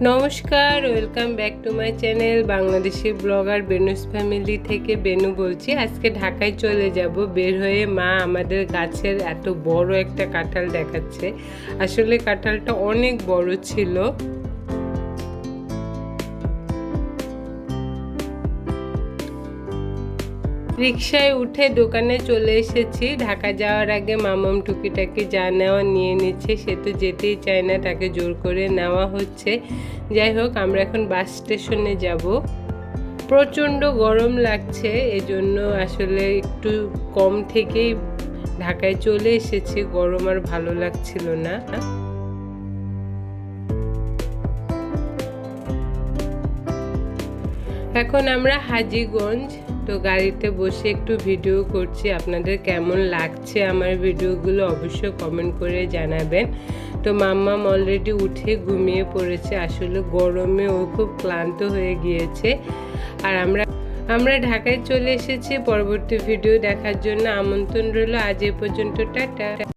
নমস্কার, welcome back to my channel Bangladeshi blogger Benu's family থেকে বেনু বলছি। আজকে ঢাকায় চলে যাব। বের হয়ে মা আমাদের গাছের এত বড় একটা কাঁঠাল দেখাচ্ছে। আসলে কাঁঠালটা অনেক বড় ছিল। রিকশায় উঠে দোকানে চলে এসেছি। ঢাকা যাওয়ার আগে মামাম টুকিটাকি যা নেওয়া নিয়ে নিচ্ছে, সে তো যেতেই চায় না, তাকে জোর করে নেওয়া হচ্ছে। যাই হোক, আমরা এখন বাস স্টেশনে যাব। প্রচণ্ড গরম লাগছে, এজন্য আসলে একটু কম থেকেই ঢাকায় চলে এসেছি। গরম আর ভালো লাগছিল না। এখন আমরা হাজীগঞ্জ। তো গাড়িতে বসে একটু ভিডিও করছি। আপনাদের কেমন লাগছে আমার ভিডিওগুলো অবশ্যই কমেন্ট করে জানাবেন। তো মাম্মাম অলরেডি উঠে ঘুমিয়ে পড়েছে। আসলে গরমে ও খুব ক্লান্ত হয়ে গিয়েছে। আর আমরা ঢাকায় চলে এসেছি। পরবর্তী ভিডিও দেখার জন্য আমন্ত্রণ রইল। আজ এ পর্যন্ত, টাটা।